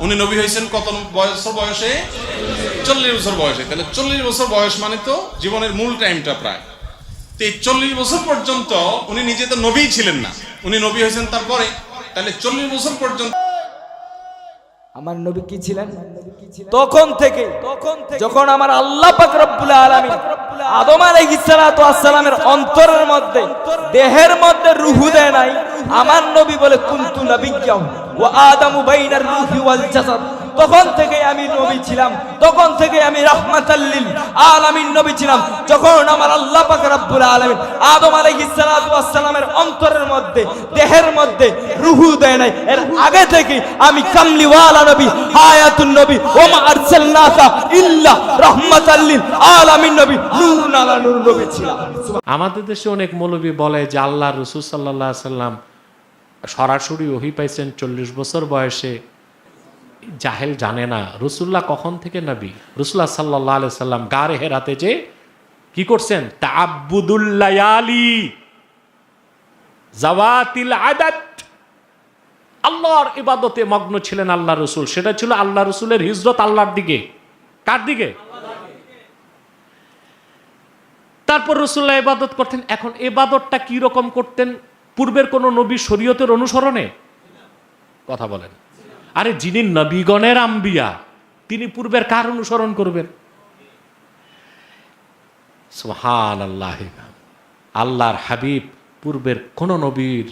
উনি নবী হয়েছেন কত বছর বয়সে? 40 বছর বয়সে। তাহলে 40 বছর বয়স মানে তো জীবনের মূল টাইমটা প্রায়। তো এই 40 বছর পর্যন্ত উনি নিজে তো নবী ছিলেন না, উনি নবী হয়েছেন তারপরে। তাহলে 40 বছর পর্যন্ত আমার নবী কি ছিলেন? তখন থেকে যখন আমার আল্লাহ পাক রব্বুল আলামিন আদম আলাইহিস সালাতু ওয়াস সালামের অন্তরের মধ্যে দেহের মধ্যে রূহ দেয় নাই, আমার নবী বলে কুনতু নাবিয়্যাও ওয়া আদামু বাইনার রূহি ওয়াল জাসাদ। তখন থেকে আমি নবী ছিলাম, তখন থেকে আমি রাহমাতাল লিল আলামিন নবী ছিলাম। যখন আমার আল্লাহ পাক রব্বুল আলামিন আদম আলাইহিস সালাতু ওয়াস সালামের অন্তরের মধ্যে দেহের মধ্যে রূহ দেয় নাই, এর আগে থেকে আমি কামলিওয়ালা নবী, হায়াতুন নবী, ওয়া মা আরসালনাকা ইল্লা রাহমাতাল লিল আলামিন নবী, নূরুন আলা নূর নবী ছিলাম। আমাদের দেশে অনেক মৌলবী বলে যে আল্লাহ রাসূল সাল্লাল্লাহু আলাইহি সাল্লাম সরাসরি ওহী পাইছেন 40 বছর বয়সে। জাহেল জানে না রাসূলুল্লাহ কখন থেকে নবী। রাসূলুল্লাহ সাল্লাল্লাহু আলাইহি সাল্লাম গারে হেরাতে যে কি করছেন? তাআব্বুদুল লায়ালি জাওয়াতিল আদাদ, আল্লাহর ইবাদতে মগ্ন ছিলেন আল্লাহ রাসূল। সেটা ছিল আল্লাহ রাসূলের হিজরত আল্লাহর দিকে। কার দিকে? তারপর রাসূলুল্লাহ ইবাদত করতেন। এখন ইবাদতটা কি রকম করতেন? পূর্বের কোন নবী শরীয়তের অনুসরণে? কথা বলেন। আরে যিনি নবীগণের আম্বিয়া, তিনি পূর্বের কার অনুসরণ করবেন? সুবহানাল্লাহ। আল্লাহর হাবিব পূর্বের কোন নবীর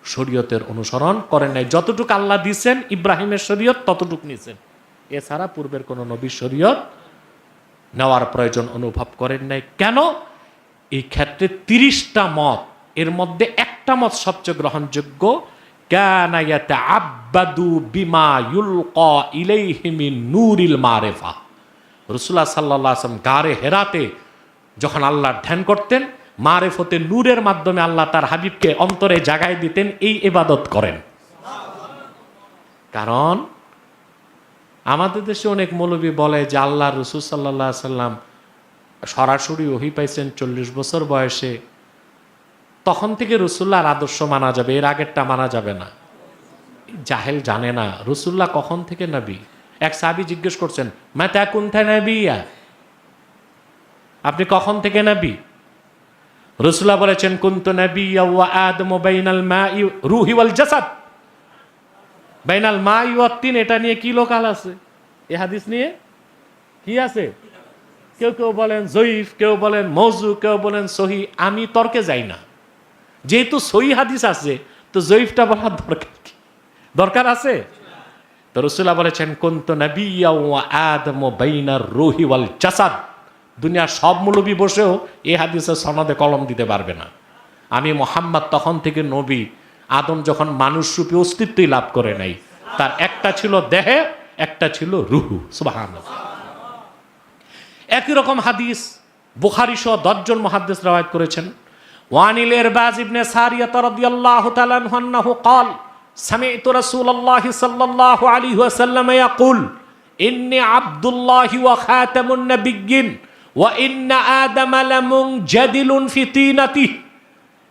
শরীয়তের অনুসরণ করেন নাই। যতটুকু আল্লাহ দিয়েছেন ইব্রাহিমের শরীয়ত ততটুকু নিয়েছেন, এছাড়া পূর্বের কোন নবীর শরীয়ত নেওয়ার প্রয়োজন অনুভব করেন নাই। কেন? এই ক্ষেত্রে 30টা মত, এর মধ্যে একটা মত সবচেয়ে গ্রহণযোগ্য। কানা ইয়াতাআব্বাদু বিমা ইউলকা ইলাইহি মিন নূরিল মারিফা। রাসূলুল্লাহ সাল্লাল্লাহু আলাইহি ওয়াসাল্লাম গারে হেরাতে যখন আল্লাহর ধ্যান করতেন, মারিফতে নূরের মাধ্যমে আল্লাহ তার হাবিবকে অন্তরে জাগায় দিতেন, এই ইবাদত করেন। কারণ আমাদের দেশে অনেক মৌলবী বলে যে আল্লাহ রাসূল সাল্লাল্লাহু আলাইহি ওয়াসাল্লাম সরাসরি ওহী পাইছেন 40 বছর বয়সে, তখন থেকে রাসূলুল্লাহর আদর্শ মানা যাবে, এর আগেরটা মানা যাবে না। জাহেল জানে না রাসূলুল্লাহ কখন থেকে নবী। এক সাহাবী জিজ্ঞেস করছেন, মাতা কুনতা নাবিয়্যা, আপনি কখন থেকে নবী? রাসূলুল্লাহ বলেছেন, কুনতু নাবিয়্যা ওয়া আদমু বাইনাল মাই রূহি ওয়াল জাসাদ। বাইনাল মাই ওয়াত তিন, এটা নিয়ে কি লোকাল আছে? এই হাদিস নিয়ে কি আছে? কেউ কেউ বলেন জয়ীফ, কেউ বলেন মওযু, কেউ বলেন সহি। আমি তর্কে যাই না, যেহেতু সহি হাদিস আছে তো জয়ীফটা বলার দরকার কি? দরকার আছে? তো রাসূলুল্লাহ বলেছেন, কুনতু নাবিয়্যা ওয়া আদমু বাইনার রূহি ওয়াল জাসাদ। দুনিয়ার সব মৌলবী বসেও এই হাদিসের সনদে কলম দিতে পারবে না। আমি মুহাম্মদ তখন থেকে নবী, আদম যখন মানুষ রূপে অস্তিত্বই লাভ করে নাই, তার একটা ছিল দেহে, একটা ছিল রূহ। সুবহানাল্লাহ। একই রকম হাদিস বুখারী সহ 10 জন মুহাদ্দিস রওয়ায়াত করেছেন। ওয়ানিল ইরবাজ ইবনে সারিয়াহ রাদিয়াল্লাহু তাআলা আনহু قال سمعت رسول الله صلى الله عليه وسلم يقول إني عبد الله وخاتم النبيين وإن آدم لمنجدل في طينته।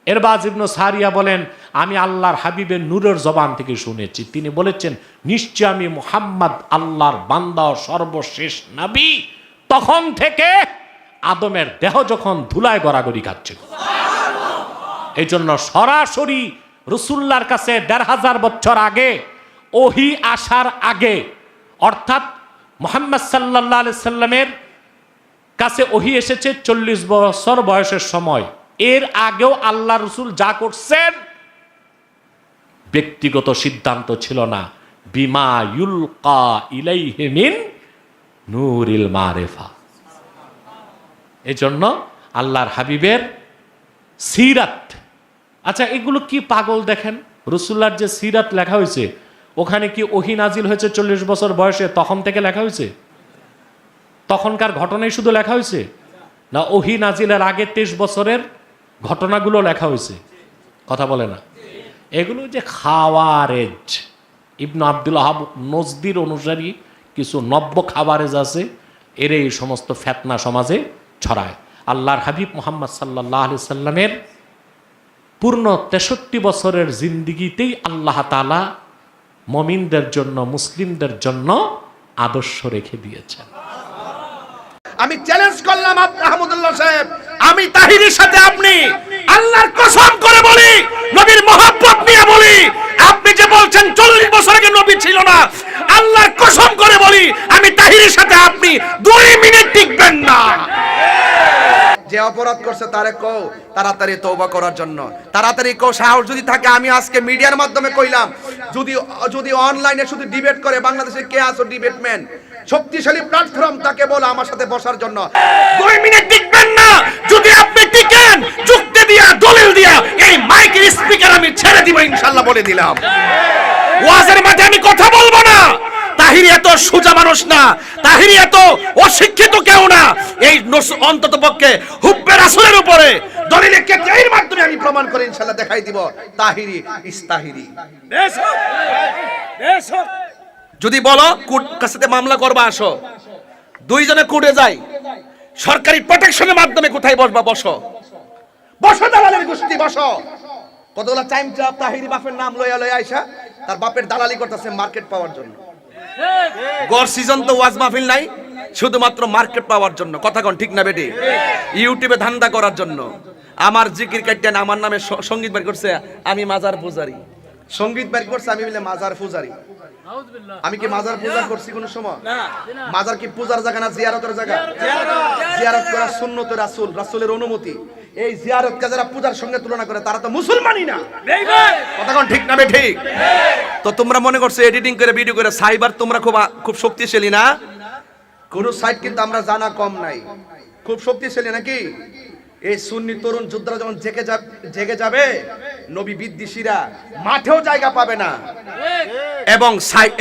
ইরবাজ ইবনে সারিয়া বলেন, আমি আল্লাহর হাবিবের নূরের জবান থেকে শুনেছি, তিনি বলেছেন, নিশ্চয় আমি মুহাম্মদ আল্লাহর বান্দা ও সর্বশেষ নবী। তখন থেকে আদমের দেহ যখন ধুলায় গড়াগড়ি খাচ্ছিল, এই জন্য সরাসরি রাসূলুল্লাহর কাছে ১৫০০ বছর আগে, ওহী আসার আগে, অর্থাৎ মুহাম্মদ সাল্লাল্লাহু আলাইহি সাল্লামের কাছে ওহী এসেছে 40 বছর বয়সের সময়। এর আগেও আল্লাহ রাসূল যা করছেন ব্যক্তিগত সিদ্ধান্ত ছিল না, বিমা ইউলকা ইলাইহি মিন নূরিল মারিফা। এজন্য আল্লাহর হাবিবের সিরাত, আচ্ছা এগুলো কি পাগল দেখেন, রাসূলুল্লাহর যে সিরাত লেখা হয়েছে ওখানে কি ওহী নাজিল হয়েছে 40 বছর বয়সে তখন থেকে লেখা হয়েছে? তখনকার ঘটনাই শুধু লেখা হয়েছে না ওহী নাজিলের আগে 23 বছরের ঘটনাগুলো লেখা হয়েছে? কথা বলে না। এগুলো যে খাওয়ারেজ, ইবনে আব্দুল ওয়াহাব নজদির অনুসারী কিছু নব্য খাওয়ারেজ আছে, এর এই সমস্ত ফিতনা সমাজে ছড়ায়। আল্লাহর হাবিব মুহাম্মদ সাল্লাল্লাহু আলাইহি সাল্লামের পূর্ণ 63 বছরের জিন্দিগিতেই আল্লাহ তাআলা মুমিনদের জন্য, মুসলিমদের জন্য আদর্শ রেখে দিয়েছেন। আমি চ্যালেঞ্জ করলাম আহমদুল্লাহ সাহেব, আমি তাহিরির সাথে আপনি আল্লাহর কসম করে বলি, নবীর মহব্বত নিয়ে বলি, আপনি যে বলছেন 40 বছর আগে নবী ছিল না, আল্লাহর কসম করে বলি আমি তাহিরির সাথে আপনি 2 মিনিট টিকবেন না। যে অপরাধ করছে তারে কও তাড়াতাড়ি তওবা করার জন্য, তাড়াতাড়ি কও। সাহস যদি থাকে, আমি আজকে মিডিয়ার মাধ্যমে কইলাম, যদি অনলাইনে শুধু ডিবেট করে, বাংলাদেশে কে আছো ডিবেটম্যান, শক্তিশালী প্ল্যাটফর্ম, তাকে বলো আমার সাথে বসার জন্য। 2 মিনিট টিকবেন না, যদি আপনি টিকেন যুক্তি দিয়া দলিল দিয়া এই মাইকের স্পিকার আমি ছেড়ে দিব ইনশাআল্লাহ, বলে দিলাম। ওয়াজের মাঝে আমি কথা বলবো না। তাহিরি এত সোজা মানুষ না, তাহিরি এত অশিক্ষিত কেউ না। এই অন্তত পক্ষে হুব্বে রাসূলের উপরে দলিলে কেতাইর মাধ্যমে আমি প্রমাণ করে ইনশাআল্লাহ দেখাই দিব তাহিরি ইস তাহিরি। যদি বলো কোর্ট কাছে মামলা করবা, আসো, 2 জনে কোর্টে যাই, সরকারি প্রোটেকশনের মাধ্যমে কোথায় বসবা, বসো বসো, দালালের গোষ্ঠী বসো। কতগুলা টাইম চাপ তাহিরি বাপের নাম লইয়া আইসা তার বাপের দালালি করতেছে মার্কেট পাওয়ার জন্য। গড় সিজন তো ওয়াজ মাহফিল নাই, শুধুমাত্র মার্কেট পাওয়ার জন্য। কথা কোন ঠিক না বেটি? ইউটিউবে ধান্দা করার জন্য। আমার জিকির কাটতেন, আমার নামে সঙ্গীত বের করছে আমি মাজার পূজারি, সঙ্গীত বের করছে আমি বলে মাজার পূজারি। আমি কি মাজার পূজা করছি কোন সময়? মাজার কি পূজার জায়গা না জিয়ারতের জায়গা? জিয়ারত করা সুন্নতে রাসূল, রাসূলের অনুমতি। এই জিয়ারতকে যারা পূজার সঙ্গে তুলনা করে তারা তো মুসলমানই না। কথা কোন ঠিক না বে ঠিক? তো তোমরা মনে করছো এডিটিং করে ভিডিও করে সাইবার তোমরা খুব শক্তিশালী না? কোন সাইট কিন্তু আমরা জানা কম নাই, খুব শক্তিশালী নাকি? এই সুন্নি তরুণ যোদ্ধারা যখন জেগে যাবে, নবী বিদ্বেষীরা মাঠেও জায়গা পাবে না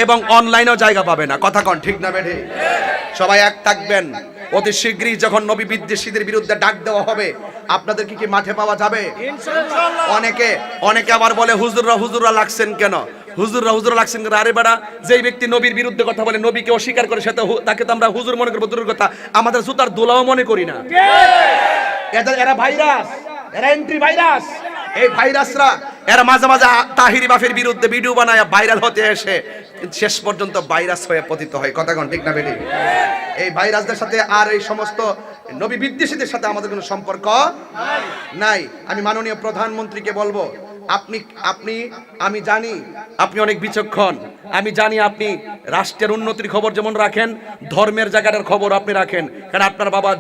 এবং অনলাইনেও জায়গা পাবে না। কথা কোন ঠিক না বেঠে? সবাই এক থাকবেন। অতি শীঘ্রই যখন নবী বিদ্বেষীদের বিরুদ্ধে ডাক দেওয়া হবে, আপনাদের কি মাঠে পাওয়া যাবে? অনেকে আবার বলে হুজুররা লাগছেন কেন? হুজুররা লাগছেন কেন? আরে বেটা, যেই ব্যক্তি নবীর বিরুদ্ধে কথা বলে, নবীকে অস্বীকার করে, তাকে তো আমরা হুজুর মনে করবো দূরের কথা, আমাদের জুতার দোলাও মনে করি না। এরা ভাইরাস, এরা এন্ট্রি ভাইরাস। এই ভাইরাসরা এরা মাঝে মাঝে তাহিরি বাফের বিরুদ্ধে ভিডিও বানায় ভাইরাল হতে এসে শেষ পর্যন্ত ভাইরাস হয়ে পতিত হয়। কথা কোন ঠিক না বেটি? এই ভাইরাসদের সাথে আর এই সমস্ত নবী বিদ্বেষীদের সাথে আমাদের কোনো সম্পর্ক নাই। আমি মাননীয় প্রধানমন্ত্রীকে বলবো, আমি জানি আপনি অনেক বিচক্ষণ, আমি জানি আপনি রাষ্ট্রের উন্নতির খবর যেমন রাখেন, ধর্মের জায়গাটার খবর আপনি রাখেন। কারণ আপনার বাবা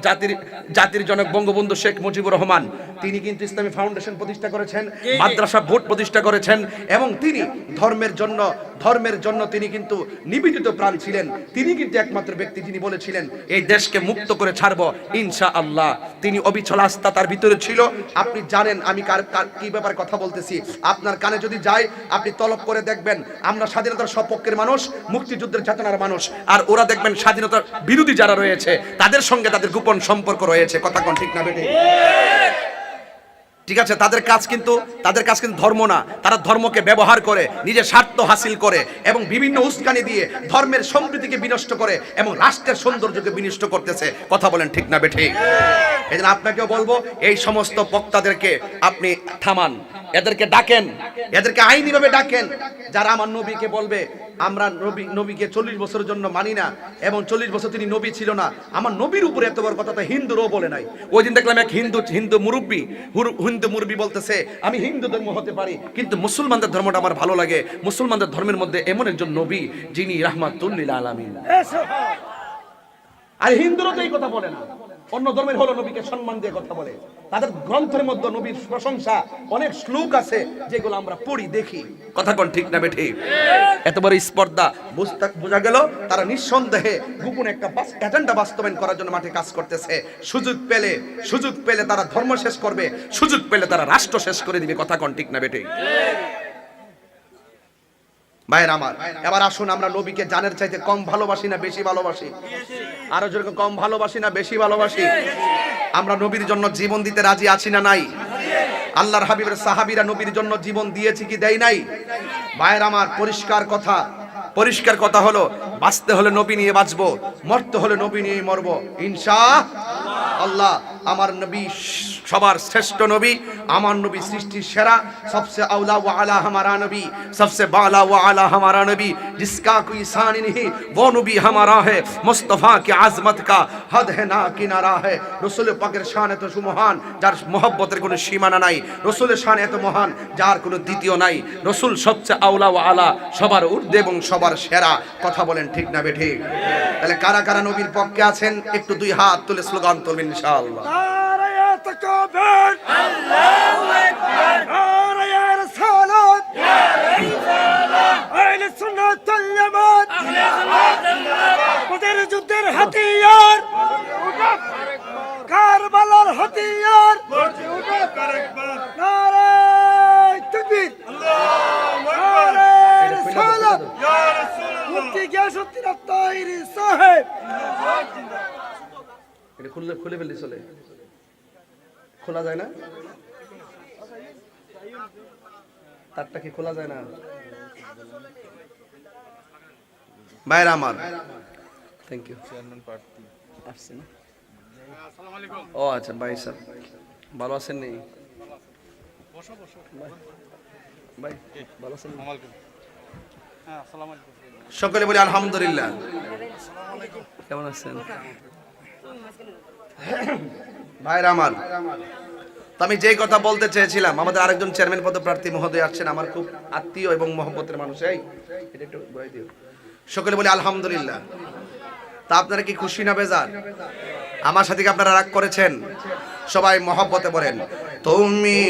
জাতির জনক বঙ্গবন্ধু শেখ মুজিবুর রহমান, তিনি কিন্তু ইসলামী ফাউন্ডেশন প্রতিষ্ঠা করেছেন, মাদ্রাসা বোর্ড প্রতিষ্ঠা করেছেন, এবং তিনি ধর্মের জন্য তিনি কিন্তু নিবেদিত প্রাণ ছিলেন। তিনি কিন্তু একমাত্র ব্যক্তি যিনি বলেছিলেন এই দেশকে মুক্ত করে ছাড়বো ইনশাআল্লাহ। তিনি অবিচল আস্থা তার ভিতরে ছিল। আপনি জানেন আমি কি ব্যাপারে কথা বলতেছি। আপনার কানে যদি যায়, আপনি তলব করে দেখবেন, আমরা স্বাধীনতার সপক্ষের মানুষ, মুক্তিযুদ্ধের চেতনার মানুষ, আর ওরা দেখবেন স্বাধীনতার বিরোধী যারা রয়েছে তাদের সঙ্গে তাদের গোপন সম্পর্ক রয়েছে। কথা কোন ঠিক না বেটি? ঠিক আছে, তাদের কাজ কিন্তু ধর্ম না, তারা ধর্মকে ব্যবহার করে নিজের স্বার্থ হাসিল করে এবং বিভিন্ন উস্কানি দিয়ে ধর্মের সম্প্রীতিকে বিনষ্ট করে এবং রাষ্ট্রের সৌন্দর্যকে বিনষ্ট করতেছে। কথা বলেন ঠিক না বেঠিক? এই জন্য আপনাকেও বলবো, এই সমস্ত বক্তাদেরকে আপনি থামান, এদেরকে ডাকেন, এদেরকে আইনিভাবে ডাকেন। যারা আমার নবীকে বলবে আমরা নবীকে 40 বছরের জন্য মানি না এবং 40 বছর তিনি নবী ছিল না, আমার নবীর উপরে এত বড় কথা তো হিন্দুরও বলে নাই। ওই দিন দেখলাম এক হিন্দু মুরব্বী বলতেছে আমি হিন্দু ধর্ম হতে পারি, কিন্তু মুসলমানদের ধর্মটা আমার ভালো লাগে। মুসলমানদের ধর্মের মধ্যে এমন একজন নবী যিনি রাহমাতুল লিল আলামিন। আর হিন্দুরা তো এই কথা বলে না, অন্য ধর্মের হলো নবীকে সম্মান দিয়ে কথা বলে। তাদের গ্রন্থের মধ্যে নবীর প্রশংসা অনেক শ্লোক আছে যেগুলো আমরা পড়ি দেখি। কথা কোন ঠিক না বেঠিক? এত বড় স্পর্ধা বোঝা গেল তারা নিঃসন্দেহে গোপন একটা এজেন্ডা বাস্তবায়ন করার জন্য মাঠে কাজ করতেছে। সুযোগ পেলে তারা ধর্ম শেষ করবে, সুযোগ পেলে তারা রাষ্ট্র শেষ করে দিবে। কথা কোন ঠিক না বেঠিক? ভাইয়ের আমার, এবার আসুন আমরা নবীকে জানের চাইতে কম ভালোবাসি না বেশি ভালোবাসি? আরো যেরকম কম ভালোবাসি না বেশি ভালোবাসি? আমরা নবীর জন্য জীবন দিতে রাজি আছি না নাই? আল্লাহর হাবিবের সাহাবীরা নবীর জন্য জীবন দিয়েছে কি দেয় নাই? ভাইয়ের আমার, পরিষ্কার কথা হলো, বাঁচতে হলে নবী নিয়ে বাঁচবো, মরতে হলে নবী নিয়ে মরবো ইনশাআল্লাহ। আল্লাহ আমার নবী সবার শ্রেষ্ঠ নবী, আমার নবী সৃষ্টির সেরা, सबसे औला व आला हमारा नबी, सबसे बाला व आला हमारा नबी, जिसका कोई सानी नहीं वो नबी हमारा है, मुस्तफा की आजमत का हद है ना किनारा है। रसूल पाकेर शान এত সুমহান যার মহব্বতের কোনো সীমানা নাই, রসুলের শান এত মহান যার কোনো দ্বিতীয় নাই। রসুল সবচেয়ে আউলা ও আলা, সবার ঊর্ধ্বে এবং সবার সেরা। কথা বলেন ঠিক না বেঠিক? তাহলে কারা কারা নবীর পক্ষে আছেন একটু দুই হাত তুলে স্লোগান তুলবেন ইনশাআল্লাহ। নারায়ে তাকবীর, আল্লাহু আকবার, নারায়ে রিসালাত, ইয়া রিসালাত, আহলে সুন্নাত ওয়াল জামাত, আহলে সুন্নাত ওয়াল জামাত, বদর যুদ্ধের হাতিয়ার, কারবালার হাতিয়ার, নারায়ে তাকবীর, আল্লাহু আকবার, নারায়ে রিসালাত, ইয়া রাসূলুল্লাহ, মুফতি গিয়াসউদ্দিন আত-তাহিরি সাহেব। এটা খুলে খুলে ফেললি চলে, খোলা যায় না? তারটা কি খোলা যায় না? ভাইরা আমার, থ্যাংক ইউ। আসছেন? ও আচ্ছা, ভাই সাহেব ভালো আছেন? নেই ভাই ভালো আছেন? সকলে বলি আলহামদুলিল্লাহ। কেমন আছেন ভাইরা আমার? তো আমি যেই কথা বলতে চেয়েছিলাম, আমাদের আরেকজন চেয়ারম্যান পদপ্রার্থী মহোদয় আসছেন, আমার খুব আত্মীয় এবং মহব্বতের মানুষ। এই এটা একটু বলে দিও। সকলে বলি আলহামদুলিল্লাহ। তা আপনারা কি খুশি না বেজার? আমার সাথে কি আপনারা রাগ করেছেন? সবাই মহব্বতে বলেন, তুমি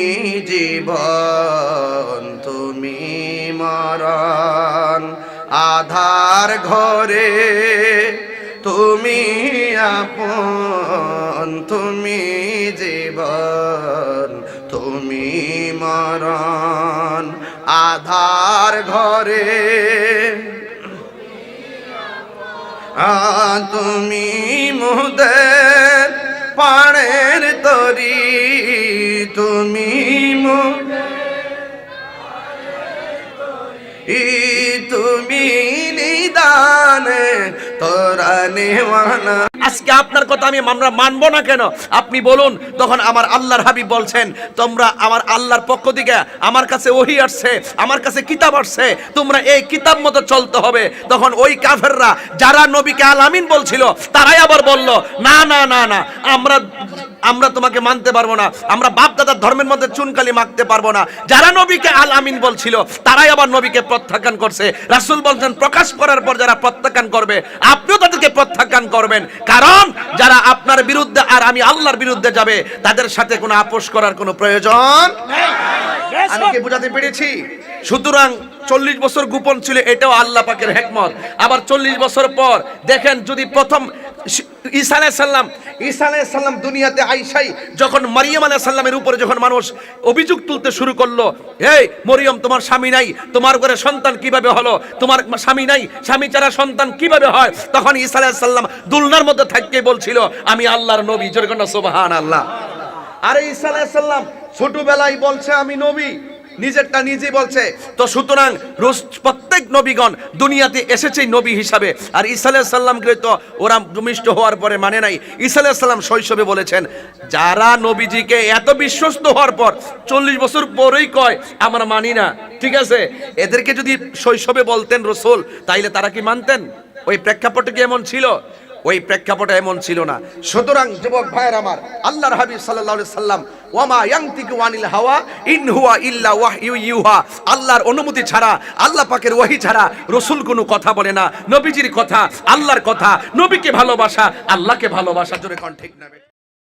জীবন তুমি মরণ, আধার ঘরে তুমি আপন, তুমি জীবন তুমি মরণ, আধার ঘরে তুমি মুদের পাড়ের তরি, তুমি তুমি নিদানে তোরা নেওয়ানা। আজকে আপনার কথা আমি আমরা মানবো না কেন আপনি বলুন? তখন আমার আল্লাহর হাবিব বলছেন, তোমরা আমার আল্লাহর পক্ষ থেকে আমার কাছে ওহী আসছে, আমার কাছে কিতাব আসছে, তোমরা এই কিতাব মতো চলতে হবে। তখন ওই কাফেররা যারা নবীকে আল আমিন বলছিল, তারাই আবার বলল, না না না না, আমরা তোমাকে মানতে পারবো না, আমরা বাপ দাদার ধর্মের মধ্যে চুনকালি মাখতে পারবো না। যারা নবীকে আল আমিন বলছিল, তারাই আবার নবীকে প্রত্যাখ্যান করছে। রাসূল বলছেন, প্রকাশ করার পর যারা প্রত্যাখ্যান করবে, আপনিও তাদেরকে প্রত্যাখ্যান করবেন। কারণ যারা আপনার বিরুদ্ধে আর আমি আল্লাহর বিরুদ্ধে যাবে, তাদের সাথে কোনো আপোষ করার কোনো প্রয়োজন নেই। আমি কি বুঝাতে পেরেছি? সুতরাং 40 বছর গোপন ছিল, এটাও আল্লাহ পাকের হিকমত। আবার 40 বছর পর দেখেন, যদি প্রথম ঈসা আলাইহিস সালাম দুনিয়াতে আইসাই যখন মারিয়াম আলাইহিস সালামের উপরে যখন মানুষ অভিযোগ তুলতে শুরু করলো, এই মরিয়ম তোমার স্বামী নাই, তোমার ঘরে সন্তান কিভাবে হলো, তোমার স্বামী নাই, স্বামী ছাড়া সন্তান কিভাবে হয়, তখন ঈসা আলাইহিস সালাম দুলনার মধ্যে থাকতে বলছিল, আমি আল্লাহর নবী। জোরে বলুন সুবহানাল্লাহ। আরে ঈসা আলাইহিস সালাম ছোটবেলায় বলছে আমি নবী, নিজেরটা নিজে বলছে। তো সুতরাং প্রত্যেক নবীগণ দুনিয়াতে এসেছে নবী হিসাবে। আর ঈসা আলাইহিস সালামকে তো ওরা ভূমিষ্ঠ হওয়ার পরে মানে নাই। ঈসা আলাইহিস সালাম শৈশবে বলেছেন, যারা নবীজিকে এত বিশ্বস্ত হওয়ার পর 40 বছর পরেই কয় আমরা মানি না, ঠিক আছে, এদেরকে যদি শৈশবে বলতেন রাসূল, তাইলে তারা কি মানতেন? ওই প্রেক্ষাপটে কি এমন ছিল? ওই প্রেক্ষাপটে এমন ছিল না। সুতরাং যুবক ভাইয়ের আমার, আল্লাহর হাবিব সাল্লাল্লাহু আলাইহি সাল্লাম, ওয়ামা ইয়ানতিকু আনিল হাওয়া ইন হুয়া ইল্লা ওয়াহয়ু ইউহা, আল্লাহর অনুমতি ছাড়া, আল্লাহ পাকের ওহী ছাড়া রাসূল কোনো কথা বলে না। নবীজির কথা আল্লাহর কথা, নবীকে ভালোবাসা আল্লাহকে ভালোবাসা। জোরে কোন ঠিক না?